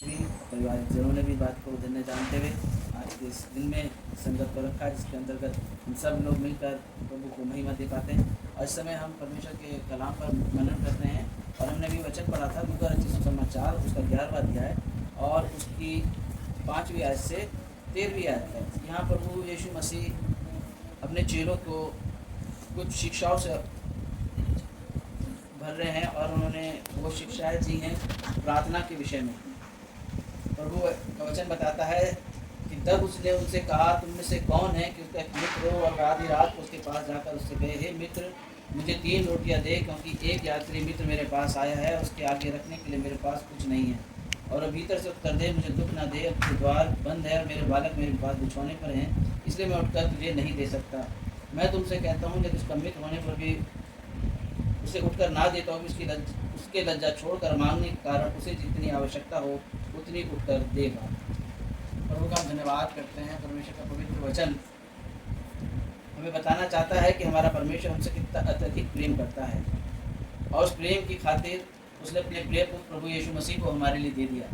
भी पारिवारिक जनों ने भी बात को धन्य जानते हुए आज के इस दिन में संगत को रखा, जिसके अंतर्गत हम सब लोग मिलकर प्रभु को महिमा दे पाते हैं। और इस समय हम परमेश्वर के कलाम पर मनन करते हैं और हमने भी वचन पढ़ा था लूका रचित सुसमाचार उसका 11वां अध्याय और उसकी 5वीं आयत से 13वीं आयत है। यहाँ प्रभु यीशु मसीह अपने चेलों को कुछ शिक्षाओं से भर रहे हैं और उन्होंने वो शिक्षाएं दी हैं प्रार्थना के विषय में। प्रभु का वचन बताता है कि तब उसने उनसे कहा, तुम में से कौन है कि उसका एक मित्र हो और आधी रात को उसके पास जाकर उससे कहे, हे मित्र, मुझे 3 रोटियां दे, क्योंकि एक यात्री मित्र मेरे पास आया है, उसके आगे रखने के लिए मेरे पास कुछ नहीं है। और भीतर से उत्तर दे, मुझे दुख न दे, अब द्वार बंद है और मेरे बालक मेरे पास बिछौने पर हैं, इसलिए मैं उठकर तुझे नहीं दे सकता। मैं तुमसे कहता हूँ, यदि उसका मित्र होने पर भी उसे उठकर ना देता हूँ, उसके लज्जा छोड़कर मांगने के कारण उसे जितनी आवश्यकता हो उतनी उठकर देगा। प्रभु का हम धन्यवाद करते हैं। परमेश्वर का पवित्र वचन हमें बताना चाहता है कि हमारा परमेश्वर हमसे कितना अत्यधिक प्रेम करता है और उस प्रेम की खातिर उसने अपने प्रिय पुत्र प्रभु यीशु मसीह को हमारे लिए दे दिया।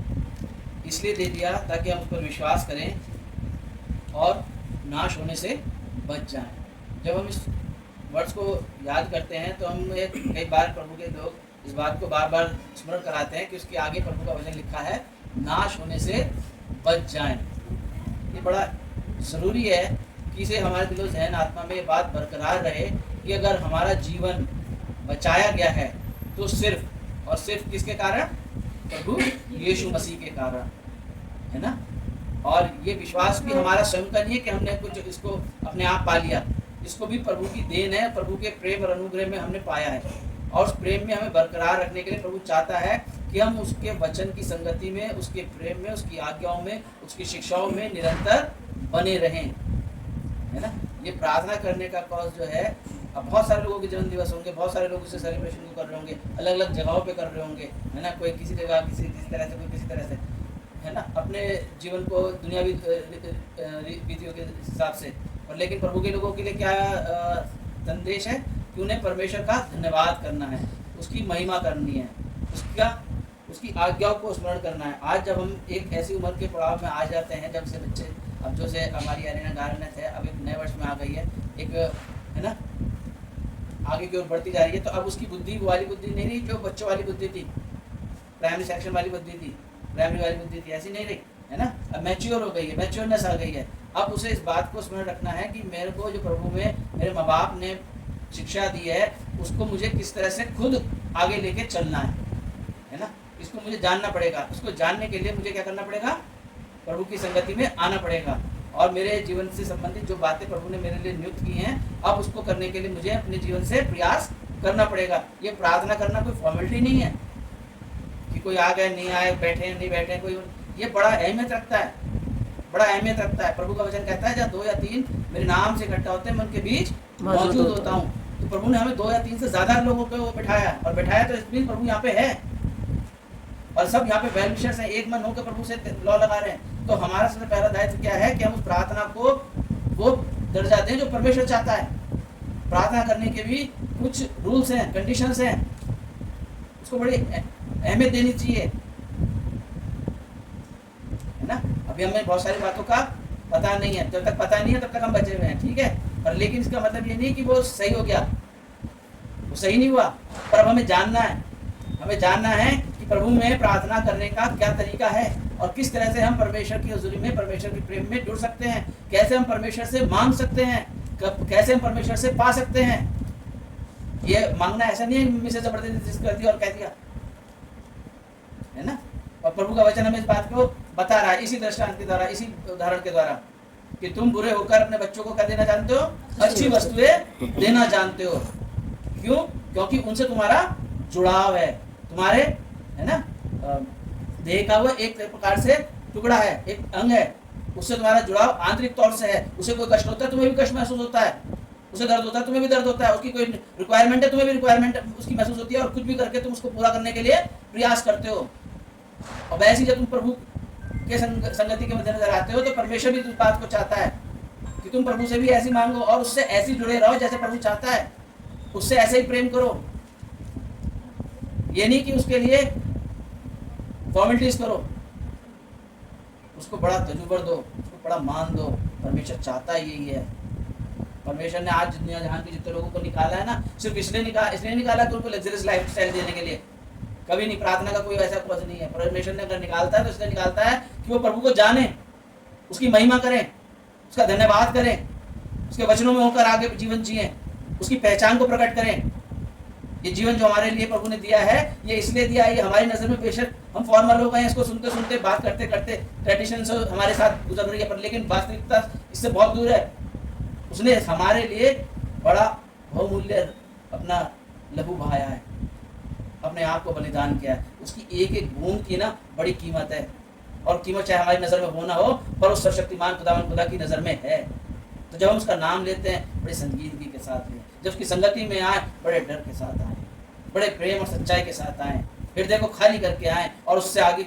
इसलिए दे दिया ताकि हम उस पर विश्वास करें और नाश होने से बच जाएं। जब हम इस वर्ड्स को याद करते हैं तो हम कई बार प्रभु के लोग इस बात को बार बार स्मरण कराते हैं कि उसके आगे प्रभु का वचन लिखा है, नाश होने से बच जाएं। ये बड़ा ज़रूरी है कि इसे हमारे दिलो ज़हन आत्मा में ये बात बरकरार रहे कि अगर हमारा जीवन बचाया गया है तो सिर्फ और सिर्फ किसके कारण? प्रभु यीशु मसीह के कारण, है ना। और ये विश्वास भी हमारा स्वयं का नहीं है कि हमने कुछ इसको अपने आप पा लिया। इसको भी प्रभु की देन है, प्रभु के प्रेम और अनुग्रह में हमने पाया है। और उस प्रेम में हमें बरकरार रखने के लिए प्रभु चाहता है कि हम उसके वचन की संगति में, उसके प्रेम में, उसकी आज्ञाओं में, उसकी शिक्षाओं में निरंतर बने रहें, है ना। ये प्रार्थना करने का कॉज जो है, अब बहुत सारे लोगों के जन्म दिवस होंगे, बहुत सारे लोग इसे सेलिब्रेशन को कर रहे होंगे, अलग अलग जगहों पे कर रहे होंगे, है ना। कोई किसी जगह किसी तरह से, कोई किसी तरह से, है ना, अपने जीवन को दुनियावी रीतियों के हिसाब से। और लेकिन प्रभु के लोगों के लिए क्या संदेश है कि उन्हें परमेश्वर का धन्यवाद करना है, उसकी महिमा करनी है, उसकी आज्ञाओं को स्मरण करना है। आज जब हम एक ऐसी उम्र के पड़ाव में आ जाते हैं जब से बच्चे, अब जो से हमारी अरेना गार्डनेस है, अब एक नए वर्ष में आ गई है, एक, है ना, आगे की ओर बढ़ती जा रही है, तो अब उसकी बुद्धि वो वाली बुद्धि नहीं रही जो बच्चों वाली बुद्धि थी, प्राइमरी सेक्शन वाली बुद्धि थी, प्राइमरी वाली बुद्धि थी, ऐसी नहीं रही, है ना। अब मैच्योर हो गई है, मैच्योरनेस आ गई है। अब उसे इस बात को स्मरण रखना है कि मेरे को जो प्रभु में मेरे माँ बाप ने शिक्षा दी है, उसको मुझे किस तरह से खुद आगे लेके चलना है ना। इसको मुझे जानना पड़ेगा। उसको जानने के लिए मुझे क्या करना पड़ेगा? प्रभु की संगति में आना पड़ेगा। और मेरे जीवन से संबंधित जो बातें प्रभु ने मेरे लिए नियुक्त की हैं, अब उसको करने के लिए मुझे अपने जीवन से प्रयास करना पड़ेगा। ये प्रार्थना करना कोई फॉर्मेलिटी नहीं है कि कोई आ गए नहीं आए, बैठे नहीं बैठे, कोई, ये बड़ा अहमियत रखता है, बड़ा अहमियत रखता है। प्रभु का वचन कहता है, जहाँ 2 या 3 मेरे नाम से इकट्ठा होते हैं, मैं उनके बीच मौजूद होता हूँ। तो प्रभु ने हमें 2 या 3 से ज्यादा लोगों को वो बिठाया, और बिठाया तो इसलिए प्रभु यहाँ पे है, और सब यहाँ पे वेल विशर्स हैं, एक मन होकर प्रभु से लौ लगा रहे हैं। तो हमारा सबसे पहला दायित्व क्या है कि हम उस प्रार्थना को वो दर्जा दें जो परमेश्वर चाहता है। प्रार्थना करने के भी कुछ रूल्स हैं, कंडीशंस हैं, उसको बड़ी अहमियत देनी चाहिए, है ना। अभी हमें बहुत सारी बातों का पता नहीं है, जब तक पता नहीं है तब तक हम बचे हुए हैं, ठीक है। पर लेकिन इसका मतलब ये नहीं कि वो सही हो गया, वो सही नहीं हुआ, पर अब हमें जानना है, हमें जानना है कि प्रभु में प्रार्थना करने का क्या तरीका है और किस तरह से हम परमेश्वर की हुजूरी में, परमेश्वर के प्रेम में जुड़ सकते हैं, कैसे हम परमेश्वर से मांग सकते हैं, कैसे हम परमेश्वर से पा सकते हैं। ये मांगना ऐसा नहीं है मम्मी से जबरदस्ती कर दिया और कह दिया, है ना। और प्रभु का वचन हमें इस बात को बता रहा है इसी दृष्टांत के द्वारा, इसी उदाहरण के द्वारा, कि तुम बुरे होकर अपने बच्चों को क्या देना जानते हो? अच्छी वस्तुएं देना जानते हो। क्यों? क्योंकि उनसे तुम्हारा जुड़ाव है, तुम्हारे, है ना, देह का वो एक प्रकार से टुकड़ा है, एक अंग है, उससे तुम्हारा जुड़ाव आंतरिक तौर से है। उसे कोई कष्ट होता है, तुम्हें भी कष्ट महसूस होता है, उसे दर्द होता है, तुम्हें भी दर्द होता है, उसकी कोई रिक्वायरमेंट है, तुम्हें भी रिक्वायरमेंट उसकी महसूस होती है, और कुछ भी करके तुम उसको पूरा करने के लिए प्रयास करते हो। और वैसे ही जब तुम प्रभु के संगति के मद्देनजर आते हो तो परमेश्वर भी इस बात को चाहता है कि तुम प्रभु से भी ऐसी मांगो और उससे ऐसे जुड़े रहो जैसे प्रभु चाहता है, उससे ऐसे ही प्रेम करो। ये नहीं कि उसके लिए फॉर्मेलिटीज करो, उसको बड़ा तजुबर दो, उसको बड़ा मान दो। परमेश्वर चाहता यही है। परमेश्वर ने आज दुनिया जहां के जितने लोगों को निकाला है ना, सिर्फ इसलिए निकाला कि उनको लग्जरियस लाइफ स्टाइल देने के लिए। कभी नहीं, प्रार्थना का कोई ऐसा कॉज नहीं है। परमेश्वर ने अगर निकालता है तो इसलिए निकालता है कि वो प्रभु को जाने, उसकी महिमा करें, उसका धन्यवाद करें, उसके वचनों में होकर आगे जीवन जिए, उसकी पहचान को प्रकट करें। ये जीवन जो हमारे लिए प्रभु ने दिया है, ये इसलिए दिया है, ये हमारी नजर में बेशक हम फॉर्मल हो गए, इसको सुनते सुनते, बात करते करते, ट्रेडिशन से हमारे साथ गुजर रही है, पर लेकिन वास्तविकता इससे बहुत दूर है। उसने हमारे लिए बड़ा बहुमूल्य अपना लहू बहाया है, अपने आप को बलिदान किया है। उसकी एक एक बूंद की ना बड़ी कीमत है, और कीमत चाहे हमारी नजर में हो ना हो, पर उस सर्वशक्तिमान खुदा की नजर में है। तो जब हम उसका नाम लेते हैं, बड़े संजीदगी के साथ लें। जब उसकी संगति में आए, बड़े डर के साथ आए, बड़े प्रेम और सच्चाई के साथ आए, हृदय को खाली करके आए, और उससे आगे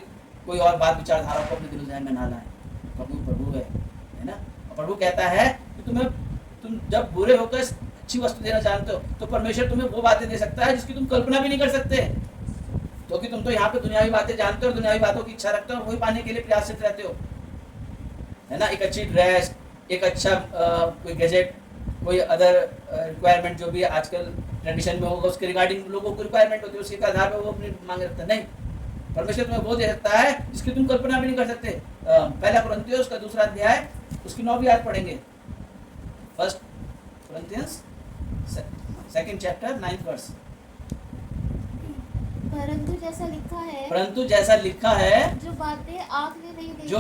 कोई और बात विचारधारा को अपने दिल ज़हन में ना लाए। प्रभु है ना। और प्रभु कहता है कि तुम जब बुरे होकर अच्छी वस्तु देना जानते हो, तो परमेश्वर तुम्हें वो बातें दे सकता है जिसकी तुम कल्पना भी नहीं कर सकते, क्योंकि तुम तो यहाँ पे दुनियावी बातें जानते हो, दुनियावी बातों की इच्छा रखते हो, और वही पाने के लिए प्रयासरत रहते हो, है ना। एक अच्छी ड्रेस, एक अच्छा कोई गैजेट, कोई अदर रिक्वायरमेंट जो भी आजकल ट्रेडिशन में होगा, उसके रिगार्डिंग लोगों को रिक्वायरमेंट होती है, उसके आधार पर वो अपनी मांगे रखते हैं। नहीं, परमेश्वर तुम्हें वो दे सकता है जिसकी तुम कल्पना भी नहीं कर सकते। पहला कुरिन्थियों उसका 2 अध्याय, उसकी 9वीं आयत पढ़ेंगे। 1 Corinthians 2nd chapter 9th verse। परंतु जैसा लिखा है, जो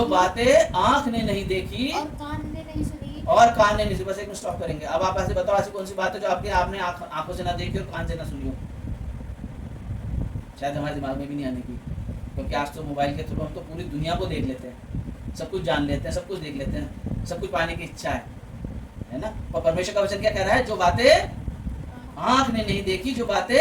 बातें आँख ने नहीं देखी और कान ने नहीं सुनी। बस एक में स्टॉप करेंगे। अब आप ऐसे बताओ, ऐसी कौन सी बात है जो आपने आंखों से ना देखी और कान से ना सुनी हो? शायद हमारे दिमाग में भी नहीं आने की, क्योंकि आज तो मोबाइल के थ्रू हम तो पूरी दुनिया को देख लेते हैं, सब कुछ जान लेते हैं, सब कुछ देख लेते हैं, सब कुछ पाने की इच्छा है ना। और परमेश्वर का वचन क्या कह रहा है? जो बातें आंख ने नहीं देखी, जो बातें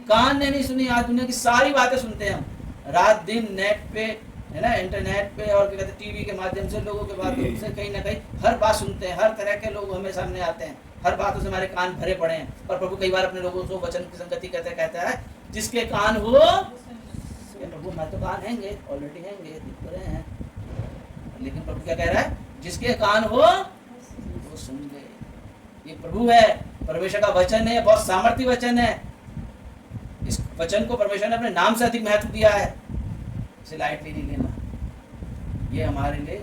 कान ने नहीं सुनी। आज दुनिया की सारी बातें सुनते हैं हम, रात दिन नेट पे, है ना, इंटरनेट पे, और क्या कहते हैं, टीवी के माध्यम से लोगों के माध्यम से कहीं ना कहीं हर बात सुनते हैं, हर तरह के लोग हमें सामने आते हैं, हर बातों से हमारे कान भरे पड़े हैं। और प्रभु कई बार अपने लोगों को वचन की संगति कहता है, जिसके कान हो, प्रभु हमारे तो कान हैंगे, ऑलरेडी हैंगे, दिख रहे हैं, लेकिन प्रभु क्या कह रहा है? जिसके कान हो वो सुन ले। ये प्रभु है, परमेश्वर का वचन है, बहुत सामर्थ्य वचन है। इस वचन को परमेश्वर ने अपने नाम से अधिक महत्व दिया है, इसे लाइटली नहीं लेना। ये हमारे लिए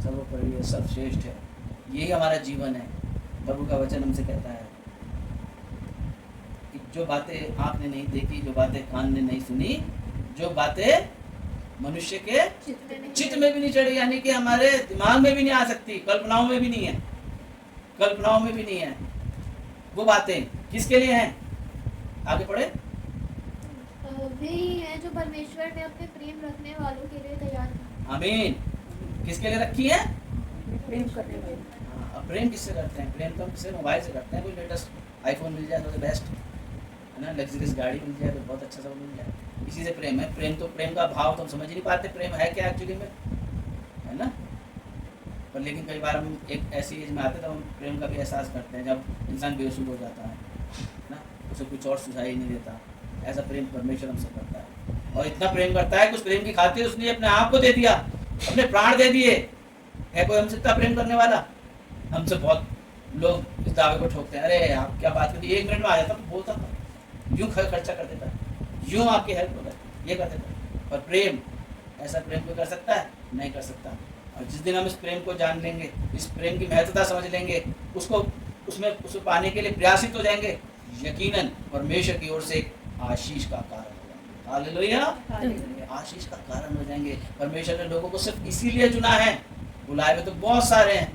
सर्वोपरि है, सर्वश्रेष्ठ है, यही हमारा जीवन है। प्रभु का वचन हमसे कहता है कि जो बातें आँख ने नहीं देखी, जो बातें कान ने नहीं सुनी, जो बातें मनुष्य के चित्त में भी नहीं चढ़ी, यानी कि हमारे दिमाग में भी नहीं आ सकती, कल्पनाओं में भी नहीं है, कल्पनाओं में भी नहीं है। वो बातें किसके लिए हैं? आगे पढ़े। वे ही हैं जो परमेश्वर ने अपने प्रेम रखने वालों के लिए तैयार किया। आमीन। किसके लिए रखी है? प्रेम करने वाले। अब प्रेम किससे करते हैं? प्रेम तो हम किसी मोबाइल से करते हैं। कोई लेटेस्ट आईफोन मिल जाए तो बेस्ट, है ना, लग्जरियस गाड़ी मिल जाए तो बहुत अच्छा सब मिल जाए, इसी से प्रेम है। प्रेम तो, प्रेम का भाव तो हम समझ ही नहीं पाते, प्रेम है क्या एक्चुअली में, है ना। पर लेकिन कई बार हम एक ऐसी एज में आते हैं तो हम प्रेम का भी एहसास करते हैं, जब इंसान बेसुध हो जाता है ना, उसे कुछ और सुझाई नहीं देता। ऐसा प्रेम परमेश्वर हमसे करता है, और इतना प्रेम करता है कि उस प्रेम की खातिर उसने अपने आप को दे दिया, अपने प्राण दे दिए। है कोई हमसे इतना प्रेम करने वाला? हमसे बहुत लोग इस दावे को ठोकते हैं, अरे आप क्या बात करती, 1 मिनट में आ जाता, तो बोलता था, यूँ खर्चा कर देता है, यूँ आपकी हेल्प हो जाती, ये कर देता है। पर प्रेम, ऐसा प्रेम कोई कर सकता है? नहीं कर सकता। और जिस दिन हम इस प्रेम को जान लेंगे, इस प्रेम की महत्वता समझ लेंगे, उसको पाने के लिए प्रयासित हो जाएंगे, यकीनन परमेश्वर की ओर से आशीष का कारण हो जाएंगे। हालेलुया, आशीष का कारण हो जाएंगे। परमेश्वर ने लोगों को सिर्फ इसीलिए चुना है, बुलाए हुए तो बहुत सारे हैं,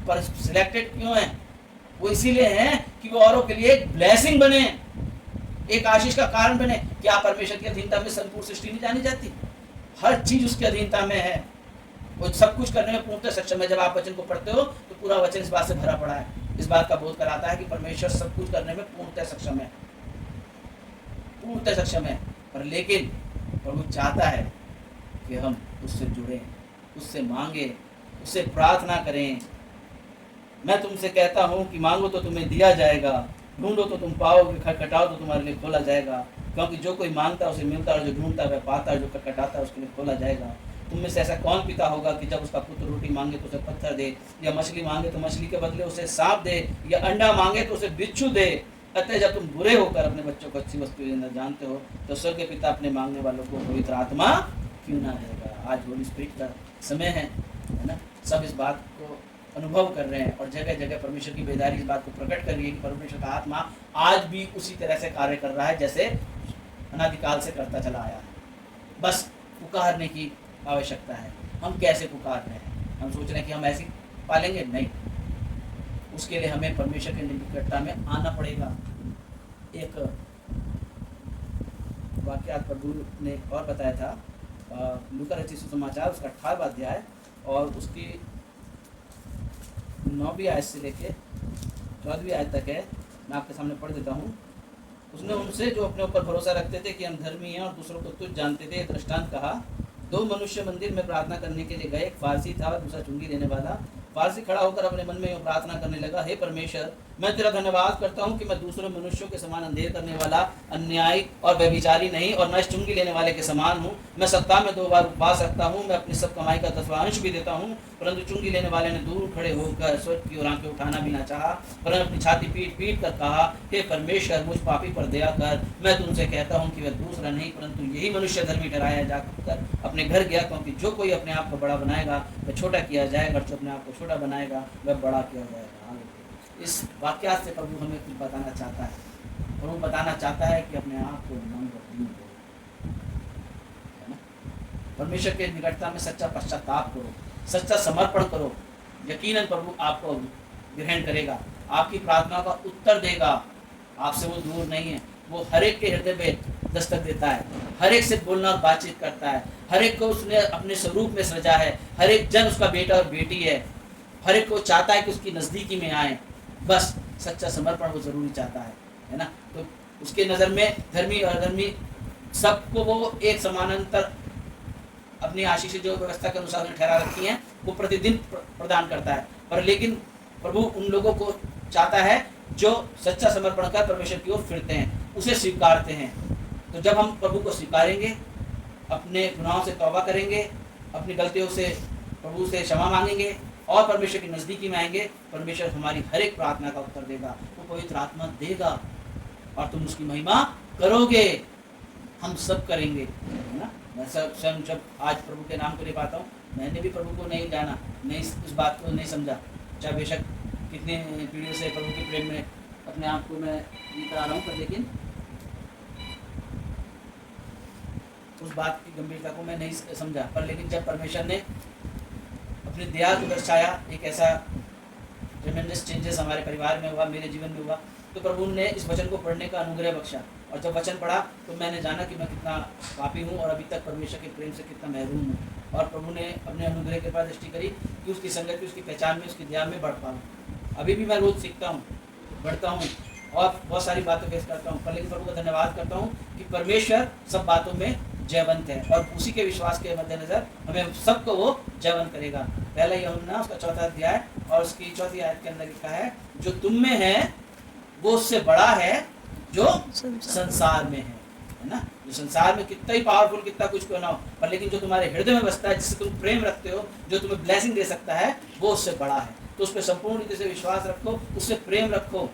पर सिलेक्टेड क्यों हैं? वो इसीलिए हैं कि वो औरों के लिए एक ब्लेसिंग बने, एक आशीष का कारण बने। क्या परमेश्वर की अधीनता में संपूर्ण सृष्टि नहीं जानी जाती? हर चीज उसकी अधीनता में है, वो सब कुछ करने में पूर्णतः सक्षम है। जब आप वचन को पढ़ते हो तो पूरा वचन इस बात से भरा पड़ा है, इस बात का बोध कराता है कि परमेश्वर सब कुछ करने में पूर्णतः सक्षम है, पूर्णतः सक्षम है। पर लेकिन प्रभु चाहता है कि हम उससे जुड़ें, उससे मांगे, उससे प्रार्थना करें। मैं तुमसे कहता हूँ कि मांगो तो तुम्हें दिया जाएगा, ढूंढो तो तुम पाओगे, खटखटाओ तो तुम्हारे लिए खोला जाएगा। क्योंकि जो कोई मांगता है उसे मिलता है, और जो ढूंढता है वह पाता है, जो खटखटाता है उसके लिए खोला जाएगा। तुम में से ऐसा कौन पिता होगा कि जब उसका पुत्र रोटी मांगे तो उसे पत्थर दे, या मछली मांगे तो मछली के बदले उसे सांप दे, या अंडा मांगे तो उसे बिच्छू दे। अतः जब तुम बुरे होकर अपने बच्चों को अच्छी वस्तु देना जानते हो तो स्वर्ग के पिता अपने मांगने वालों को पवित्र आत्मा क्यों ना देगा। आज होली स्पिरिट का समय है ना। सब इस बात को अनुभव कर रहे हैं और जगह जगह परमेश्वर की बेदारी इस बात को प्रकट कर रही है कि परमेश्वर का आत्मा आज भी उसी तरह से कार्य कर रहा है जैसे अनादिकाल से करता चला आया है। बस पुकारने की आवश्यकता है। हम कैसे पुकार रहे हैं? हम सोच रहे हैं कि हम ऐसे पालेंगे? नहीं, उसके लिए हमें परमेश्वर के निकटता में आना पड़ेगा। एक वाक्य प्रभु ने और बताया था, लूका रचित सुसमाचार उसका 18वां अध्याय और उसकी 9वीं आयत से लेके 14वीं आयत तक है। मैं आपके सामने पढ़ देता हूँ। उसने उनसे जो अपने ऊपर भरोसा रखते थे कि हम धर्मी हैं और दूसरों को तुच्छ जानते थे, दृष्टांत कहा। 2 मनुष्य मंदिर में प्रार्थना करने के लिए गए, एक फारसी था और दूसरा चुंगी लेने वाला। फारसी खड़ा होकर अपने मन में प्रार्थना करने लगा, हे परमेश्वर, मैं तेरा धन्यवाद करता हूँ कि मैं दूसरे मनुष्यों के समान अंधेर करने वाला, अन्यायी और व्यभिचारी नहीं और न चुंगी लेने वाले के समान हूँ। मैं सप्ताह में 2 बार उपवास रखता हूँ, मैं अपनी सब कमाई का 10वां अंश भी देता हूँ। परंतु चुंगी लेने वाले ने दूर खड़े होकर स्वर्ग की ओर आंखें उठाना भी ना चाहा, परंतु अपनी छाती पीट पीट कर कहा, हे परमेश्वर, मुझ पापी पर दया कर। मैं तुमसे कहता हूँ कि वह दूसरा नहीं परंतु यही मनुष्य धर्मी ठहराया जाकर अपने घर गया, क्योंकि जो कोई अपने आप को बड़ा बनाएगा वह छोटा किया जाएगा, और जो अपने आप को छोटा बनाएगा वह बड़ा किया जाएगा। इस वाक्य से प्रभु हमें कुछ बताना चाहता है। प्रभु बताना चाहता है कि अपने आप को मन दीन करो, है ना। परमेश्वर के निकटता में सच्चा पश्चाताप करो, सच्चा समर्पण करो। यकीनन प्रभु आपको ग्रहण करेगा, आपकी प्रार्थना का उत्तर देगा। आपसे वो दूर नहीं है, वो हर एक के हृदय में दस्तक देता है, हर एक से बोलना और बातचीत करता है, हर एक को उसने अपने स्वरूप में सृजा है, हर एक जन उसका बेटा और बेटी है, हर एक को चाहता है कि उसकी नजदीकी में आए। बस सच्चा समर्पण वो जरूरी चाहता है ना। तो उसके नज़र में धर्मी और अधर्मी सबको वो एक समानांतर अपनी आशीष जो व्यवस्था के अनुसार ठहरा रखी है वो प्रतिदिन प्रदान करता है। पर लेकिन प्रभु उन लोगों को चाहता है जो सच्चा समर्पण कर परमेश्वर की ओर फिरते हैं, उसे स्वीकारते हैं। तो जब हम प्रभु को स्वीकारेंगे, अपने गुनाहों से तौबा करेंगे, अपनी गलतियों से प्रभु से क्षमा मांगेंगे और परमेश्वर की नज़दीकी में आएंगे, परमेश्वर हमारी हर एक प्रार्थना का उत्तर देगा, वो पवित्र आत्मा देगा और तुम उसकी महिमा करोगे। हम सब करेंगे, है ना। मैं स्वयं जब आज प्रभु के नाम को ले पाता हूँ, मैंने भी प्रभु को नहीं जाना, नहीं इस बात को नहीं समझा, चाहे बेशक कितने पीढ़ियों से प्रभु के प्रेम में अपने आप को मैं जीता रहा हूँ, पर लेकिन उस बात की गंभीरता को मैं नहीं समझा। पर लेकिन जब परमेश्वर ने अपनी दया को दर्शाया, एक ऐसा ट्रेमेंडस चेंजेस हमारे परिवार में हुआ, मेरे जीवन में हुआ, तो प्रभु ने इस वचन को पढ़ने का अनुग्रह बख्शा। और जब वचन पढ़ा तो मैंने जाना कि मैं कितना पापी हूँ और अभी तक परमेश्वर के प्रेम से कितना महरूम हूँ। और प्रभु ने अपने अनुग्रह के पास दृष्टि करी कि उसकी संगत की, उसकी पहचान में, उसकी दया में बढ़ पाऊँ। अभी भी मैं रोज़ सीखता हूँ, बढ़ता हूँ और बहुत सारी बातें फेस करता हूँ, पर लेकिन प्रभु का धन्यवाद करता हूँ कि परमेश्वर सब बातों में जयवंत है और उसी के विश्वास के मद्देनजर हमें सबको वो जयवंत करेगा। पहला यूहन्ना उसका 4वां अध्याय और उसकी 4वीं आयत के अंदर लिखा है, जो तुम में है वो उससे बड़ा है जो संसार में है ना। जो संसार में कितना ही पावरफुल, कितना कुछ क्यों ना हो, पर लेकिन जो तुम्हारे हृदय में बसता है, जिससे तुम प्रेम रखते हो, जो तुम्हें ब्लेसिंग दे सकता है, वो उससे बड़ा है। तो उस पर संपूर्ण रीति से विश्वास रखो, उससे प्रेम रखो।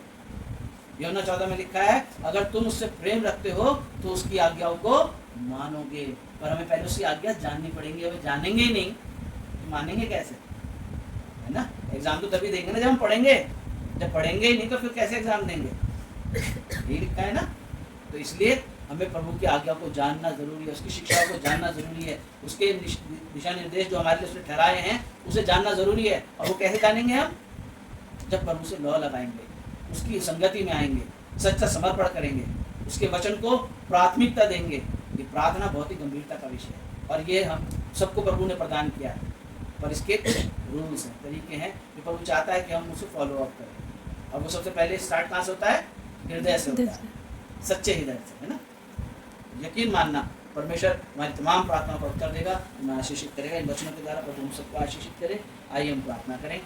यूहन्ना 14 में लिखा है, अगर तुम उससे प्रेम रखते हो तो उसकी आज्ञाओं को मानोगे। पर हमें पहले उसकी आज्ञा जाननी पड़ेगी। हमें जानेंगे ही नहीं तो मानेंगे कैसे, है ना। एग्जाम तो तभी देंगे ना जब हम पढ़ेंगे, जब पढ़ेंगे ही नहीं तो फिर कैसे एग्जाम देंगे, यही लिखा है ना। तो इसलिए हमें प्रभु की आज्ञा को जानना जरूरी है, उसकी शिक्षाओं को जानना जरूरी है, उसके दिशा निर्देश जो हमारे लिए उसने ठहराए हैं उसे जानना जरूरी है। और वो कैसे जानेंगे हम? जब प्रभु से लौ लगाएंगे, उसकी संगति में आएंगे, सच्चा समर्पण करेंगे, उसके वचन को प्राथमिकता देंगे। ये प्रार्थना बहुत ही गंभीरता का विषय है और ये हम सबको प्रभु ने प्रदान किया है, पर इसके कुछ रूल्स हैं, तरीके हैं जो प्रभु चाहता है कि हम उसे फॉलो अप करें। और वो सबसे पहले स्टार्ट कहाँ से होता है? हृदय से होता है, सच्चे हृदय से, है ना। यकीन मानना परमेश्वर हमारी तमाम प्रार्थनाओं का उत्तर देगा, हमें आशीषित करेगा। इन वचनों के द्वारा प्रभु हम सबको आशीषित करे। आइए हम प्रार्थना करें।